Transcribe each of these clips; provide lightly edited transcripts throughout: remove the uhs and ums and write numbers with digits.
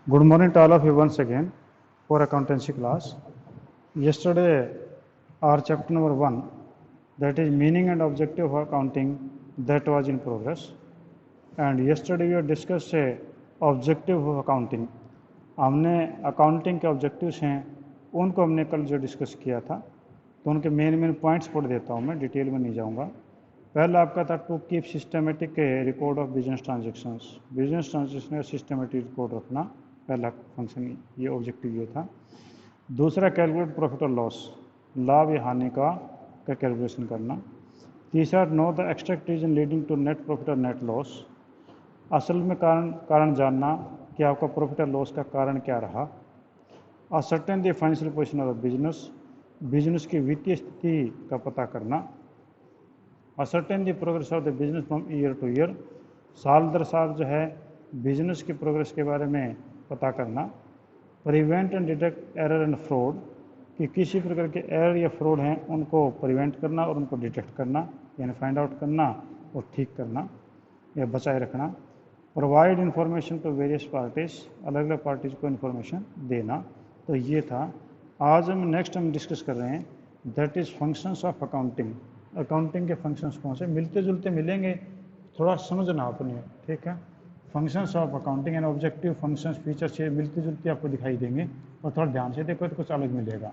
Good morning to all of you once again for accountancy class. Yesterday, our chapter number 1, that is meaning and objective of accounting, that was in progress. And yesterday we have discussed objective of accounting. हमने accounting के objectives हैं उनको हमने कल जो discuss किया था, तो उनके मेन पॉइंट्स पढ़ देता हूँ, मैं डिटेल में नहीं जाऊँगा। पहला आपका था to keep systematic record of business transaction का सिस्टमेटिक रिकॉर्ड रखना, पहला फंक्शन ये ऑब्जेक्टिव ये था। दूसरा कैलकुलेट प्रॉफिट और लॉस, लाभ या हानि का कैलकुलेशन करना। तीसरा know the extract reason leading to net profit और नेट लॉस, असल में कारण जानना कि आपका प्रॉफिट और लॉस का कारण क्या रहा। Ascertain the financial position of business की वित्तीय स्थिति का पता करना। Ascertain the progress of the business from year two year, साल दर साल जो है बिजनेस की प्रोग्रेस के बारे में पता करना। Prevent and detect error and fraud, कि किसी प्रकार के एरर या फ्रॉड हैं उनको प्रिवेंट करना और उनको डिटेक्ट करना, यानी फाइंड आउट करना और ठीक करना या बचाए रखना। Provide information to various parties, अलग अलग पार्टीज को इन्फॉर्मेशन देना। तो ये था। आज हम डिस्कस कर रहे हैं that is functions of accounting. Accounting के फंक्शंस कौन से मिलते जुलते मिलेंगे, थोड़ा समझना आपने, ठीक है। Functions of accounting and objective functions features ये मिलती जुलती आपको दिखाई देंगे, और थोड़ा ध्यान से देखो तो कुछ अलग मिलेगा।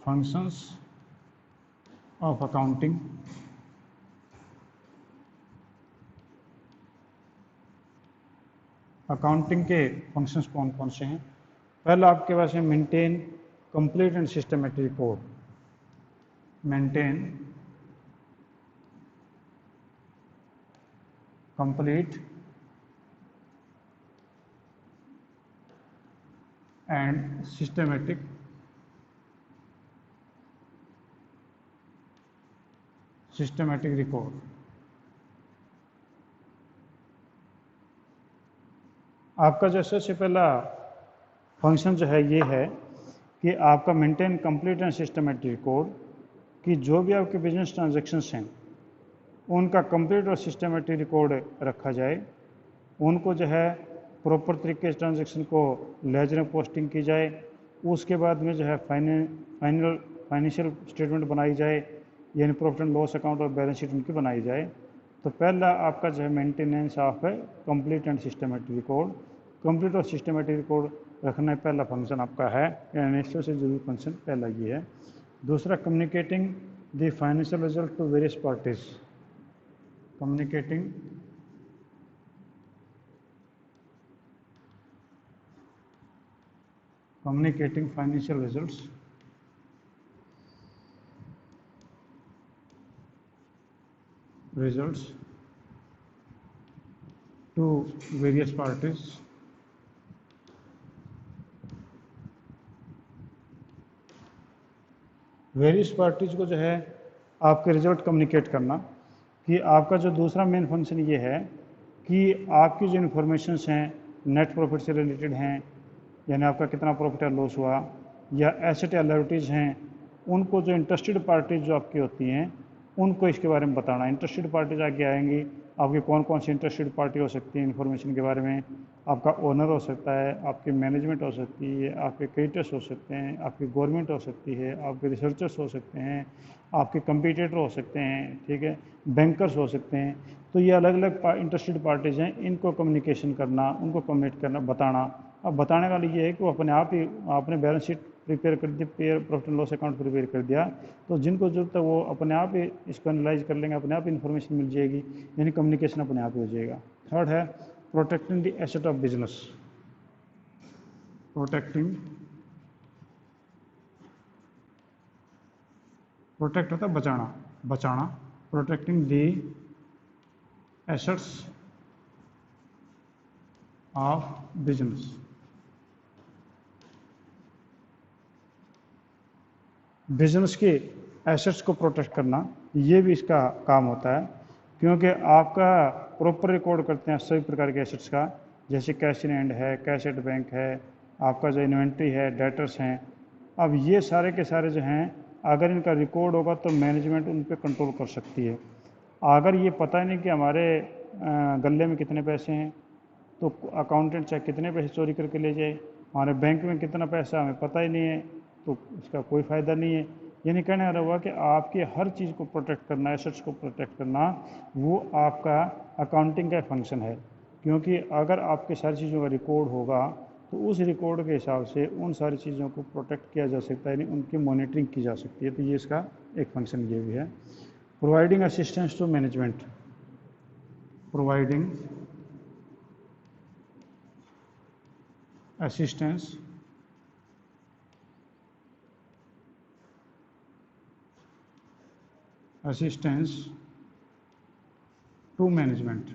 फंक्शंस ऑफ अकाउंटिंग, अकाउंटिंग के फंक्शंस कौन कौन से हैं। पहला आपके पास है maintain complete and systematic record, maintain complete and systematic record. आपका जो सबसे पहला फंक्शन जो है ये है कि आपका maintain complete and systematic record, कि जो भी आपके बिजनेस ट्रांजैक्शंस हैं उनका कंप्लीट और सिस्टमेटिक रिकॉर्ड रखा जाए। उनको जो है प्रॉपर तरीके से ट्रांजैक्शन को लेजर में पोस्टिंग की जाए। उसके बाद में जो है फाइनेंशियल स्टेटमेंट बनाई जाए, यानी प्रॉफिट एंड लॉस अकाउंट और बैलेंस शीट उनकी बनाई जाए। तो पहला आपका जो है मेंटेनेंस ऑफ है complete and systematic record, complete और सिस्टमेटिक रिकॉर्ड रखना पहला फंक्शन आपका है, यानी से जरूरी फंक्शन पहला ये है। दूसरा communicating the financial result to various parties, communicating financial results to various parties, various parties को जो है आपके रिजल्ट कम्युनिकेट करना। कि आपका जो दूसरा मेन फंक्शन ये है कि आपकी जो इन्फॉर्मेशंस हैं नेट प्रॉफिट से रिलेटेड हैं, यानी आपका कितना प्रॉफिट या लॉस हुआ, या एसेट या लायबिलिटीज़ हैं, उनको जो इंटरेस्टेड पार्टीज जो आपकी होती हैं उनको इसके बारे में बताना। इंटरेस्टेड पार्टीज आगे आएंगी, आपकी कौन कौन सी इंटरेस्टेड पार्टी हो सकती है इन्फॉर्मेशन के बारे में। आपका ओनर हो सकता है, आपकी मैनेजमेंट हो सकती है, आपके क्रेडिटर्स हो सकते हैं, आपकी गवर्नमेंट हो सकती है, आपके रिसर्चर्स हो सकते हैं, आपके कंपटीटर हो सकते हैं, ठीक है, बैंकर्स हो सकते हैं। तो ये अलग अलग इंटरेस्टेड पार्टीज हैं, इनको कम्युनिकेशन करना, उनको कम्युनिकेट करना, बताना। अब बताने वाली ये है कि वो अपने आप ही आपने बैलेंस शीट प्रिपेयर कर दी, profit and loss account prepare कर दिया, तो जिनको जरूरत है वो अपने आप ही इसको एनालाइज कर लेंगे, अपने आप इन्फॉर्मेशन मिल जाएगी, यानी कम्युनिकेशन अपने आप ही हो जाएगा। थर्ड है protecting the asset of business, protect होता है बचाना, protecting the assets of business, business के एसेट्स को प्रोटेक्ट करना, ये भी इसका काम होता है। क्योंकि आपका प्रॉपर रिकॉर्ड करते हैं सभी प्रकार के एसेट्स का, जैसे कैश इन हैंड है, कैश एट बैंक है, आपका जो इन्वेंट्री है, डेटर्स हैं। अब ये सारे के सारे जो हैं अगर इनका रिकॉर्ड होगा तो मैनेजमेंट उन पर कंट्रोल कर सकती है। अगर ये पता ही नहीं कि हमारे गले में कितने पैसे हैं, तो अकाउंटेंट चाहे कितने पैसे चोरी करके ले जाए, हमारे बैंक में कितना पैसा हमें पता ही नहीं है, तो इसका कोई फ़ायदा नहीं है। यानी कहने आ रहा हुआ कि आपके हर चीज़ को प्रोटेक्ट करना, एसेट्स को प्रोटेक्ट करना, वो आपका अकाउंटिंग का फंक्शन है। क्योंकि अगर आपके सारी चीज़ों का रिकॉर्ड होगा तो उस रिकॉर्ड के हिसाब से उन सारी चीज़ों को प्रोटेक्ट किया जा सकता है, यानी उनकी मॉनिटरिंग की जा सकती है। तो ये इसका एक फंक्शन ये भी है। Providing assistance to management, providing assistance to management।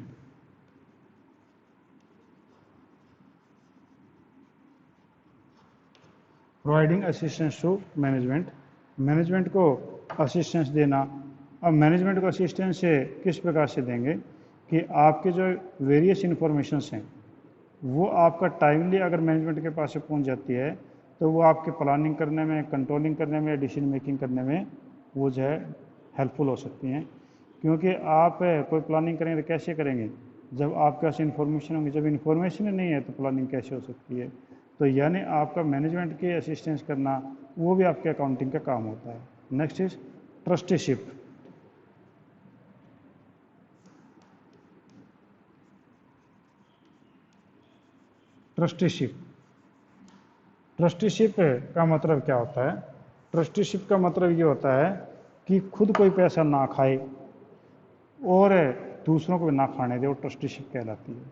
Providing assistance to management, management को असिस्टेंस देना। अब मैनेजमेंट को असिस्टेंस से किस प्रकार से देंगे कि आपके जो वेरियस इंफॉर्मेशंस हैं वो आपका टाइमली अगर मैनेजमेंट के पास से पहुंच जाती है तो वो आपके प्लानिंग करने में, कंट्रोलिंग करने में, डिसीजन मेकिंग करने में वो जो है हेल्पफुल हो सकती हैं। क्योंकि आप कोई प्लानिंग करेंगे तो कैसे करेंगे, जब आपके पास इन्फॉर्मेशन होंगी। जब इन्फॉर्मेशन नहीं है तो प्लानिंग कैसे हो सकती है। तो यानी आपका मैनेजमेंट के असिस्टेंस करना वो भी आपके अकाउंटिंग का काम होता है। Next is trusteeship. Trusteeship, trusteeship का मतलब क्या होता है? ट्रस्टीशिप का मतलब ये होता है कि खुद कोई पैसा ना खाए और दूसरों को भी ना खाने दे, वो ट्रस्टीशिप कहलाती है।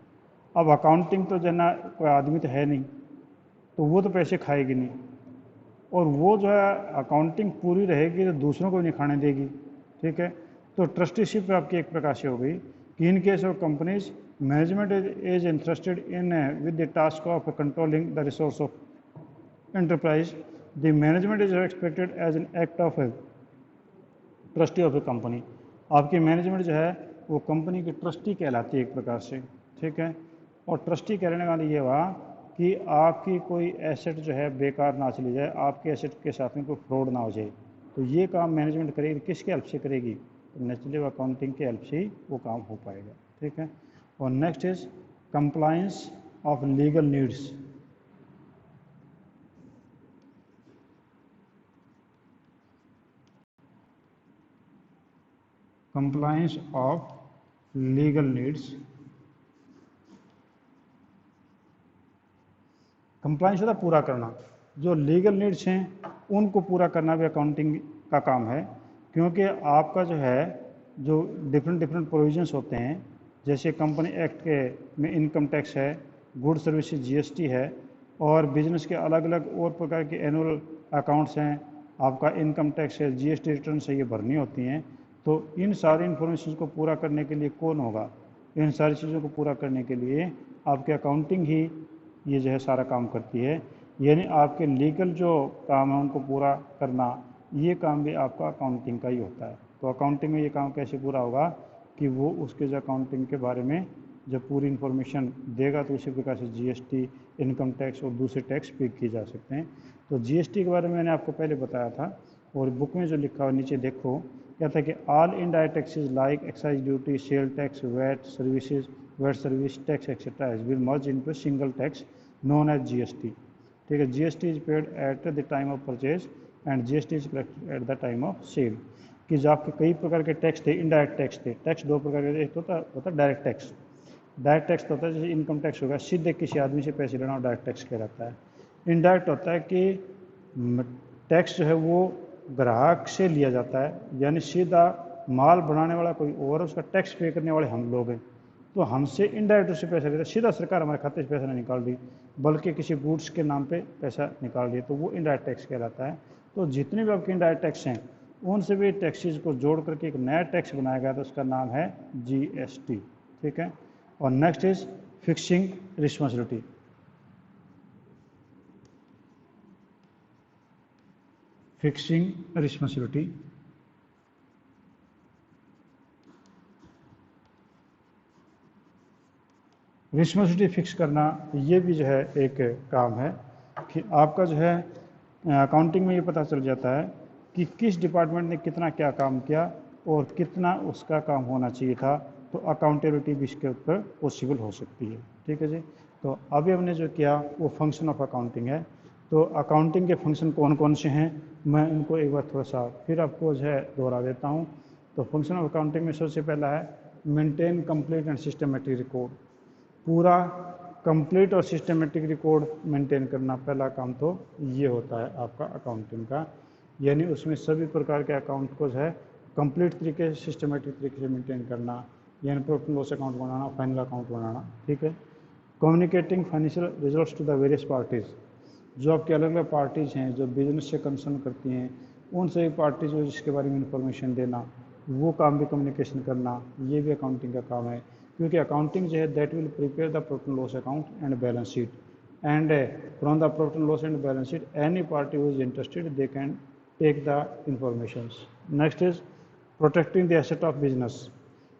अब अकाउंटिंग तो जना कोई आदमी तो है नहीं, तो वो तो पैसे खाएगी नहीं, और वो जो है अकाउंटिंग पूरी रहेगी तो दूसरों को भी नहीं खाने देगी। ठीक है, तो ट्रस्टीशिप आपकी एक प्रकार से हो गई कि in case of companies management is interested in with the task of controlling the resource of enterprise, the management is expected as an act of a trustee of A company. आपकी management जो है वो company की trustee कहलाती है एक प्रकार से। ठीक है, और ट्रस्टी कहने वाला ये हुआ कि आपकी कोई एसेट जो है बेकार ना चली जाए, आपके एसेट के साथ में कोई फ्रॉड ना हो जाए। तो ये काम मैनेजमेंट करेगी, किसकी हेल्प से करेगी? तो नेचुरली अकाउंटिंग की हेल्प से ही वो काम हो पाएगा। ठीक है, और next is compliance of legal needs. Compliance of legal needs, compliance होता पूरा करना। जो लीगल नीड्स हैं उनको पूरा करना भी अकाउंटिंग का काम है। क्योंकि आपका जो है जो डिफरेंट प्रोविजंस होते हैं, जैसे कंपनी एक्ट के में इनकम टैक्स है, गुड सर्विसेज जीएसटी है, और बिजनेस के अलग अलग और प्रकार के एनुअल अकाउंट्स हैं, आपका इनकम टैक्स है, जीएसटी रिटर्न से ये भरनी होती हैं। तो इन सारी इन्फॉर्मेशन को पूरा करने के लिए कौन होगा? इन सारी चीज़ों को पूरा करने के लिए आपके अकाउंटिंग ही ये जो है सारा काम करती है। यानी आपके लीगल जो काम है उनको पूरा करना, ये काम भी आपका अकाउंटिंग का ही होता है। तो अकाउंटिंग में ये काम कैसे पूरा होगा कि वो उसके जो अकाउंटिंग के बारे में जब पूरी इन्फॉर्मेशन देगा तो उसी प्रकार से जीएसटी, इनकम टैक्स और दूसरे टैक्स पे किए जा सकते हैं। तो जीएसटी के बारे में मैंने आपको पहले बताया था, और बुक में जो लिखा हुआ नीचे देखो, कहता है कि all indirect taxes like excise duty, sale tax, VAT services, VAT service tax etcetera has been merge into single tax known as GST. ठीक है, GST is paid at the time of purchase and GST is collected at the time of sale. कि जो आपके कई प्रकार के tax थे, indirect tax थे। टैक्स दो प्रकार के, एक होता है डायरेक्ट टैक्स। डायरेक्ट टैक्स होता है जैसे इनकम टैक्स होगा, सीधे किसी आदमी से पैसे लेना, और डायरेक्ट टैक्स कहलाता है। इनडायरेक्ट होता है कि टैक्स जो है वो ग्राहक से लिया जाता है, यानी सीधा माल बनाने वाला कोई और, उसका टैक्स पे करने वाले हम लोग हैं। तो हमसे इनडायरेक्ट उससे पैसा लेता है, सीधा सरकार हमारे खाते से पैसा नहीं निकाल रही, बल्कि किसी गुड्स के नाम पे पैसा निकाल रही है, तो वो इनडायरेक्ट टैक्स कहलाता है। तो जितने भी आपके इनडायरेक्ट टैक्स हैं उन सभी टैक्सेस को जोड़ करके एक नया टैक्स बनाया गया, तो उसका नाम है जीएसटी। ठीक है, और next is fixing responsibility. Fixing responsibility, responsibility fix करना, ये भी जो है एक काम है कि आपका जो है अकाउंटिंग में ये पता चल जाता है कि किस डिपार्टमेंट ने कितना क्या काम किया और कितना उसका काम होना चाहिए था, तो अकाउंटेबिलिटी भी इसके ऊपर पॉसिबल हो सकती है। ठीक है जी। तो अभी हमने जो किया वो फंक्शन ऑफ अकाउंटिंग है। तो अकाउंटिंग के फंक्शन कौन कौन से हैं, मैं इनको एक बार थोड़ा सा फिर आपको जो है दोहरा देता हूँ। तो फंक्शन ऑफ अकाउंटिंग में सबसे पहला है maintain complete and systematic record. पूरा कंप्लीट और सिस्टमेटिक रिकॉर्ड मेंटेन करना पहला काम तो ये होता है आपका अकाउंटिंग का। यानी उसमें सभी प्रकार के अकाउंट को जो है कंप्लीट तरीके से सिस्टमेटिक तरीके से मेंटेन करना, यानी प्रॉफिट एंड लॉस अकाउंट बनाना, फाइनल अकाउंट बनाना। ठीक है। Communicating financial results to the various parties, जो आपके अलग अलग पार्टीज़ हैं जो बिजनेस से कंसर्न करती हैं, उन सभी पार्टीज़ को जिसके बारे में इंफॉर्मेशन देना, वो काम भी कम्युनिकेशन करना, ये भी अकाउंटिंग का काम है। क्योंकि अकाउंटिंग जो है that will prepare the profit and loss account and balance sheet, and from the profit and loss and balance sheet any party who is interested they can take the informations. Next is protecting the asset of business.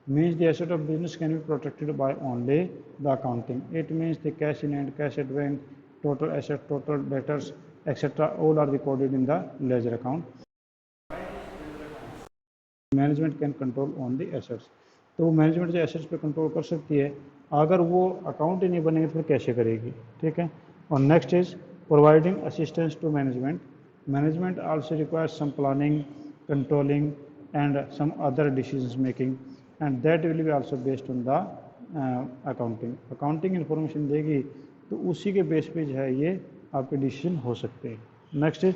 Means the asset of business can be protected by only the accounting. It means the cash in hand, cash at bank, total asset, total debtors, etc. all are recorded in the ledger account. Management can control on the assets. तो वो management जो assets पे control कर सकती है, अगर वो account ही नहीं बनेंगे तो फिर कैसे करेगी। ठीक है। और next is providing assistance to management. Management also requires some planning, controlling, and some other decisions making, and that will be also based on the accounting. Accounting information देगी तो उसी के बेस पे जो है ये आपके डिसीजन हो सकते हैं। Next is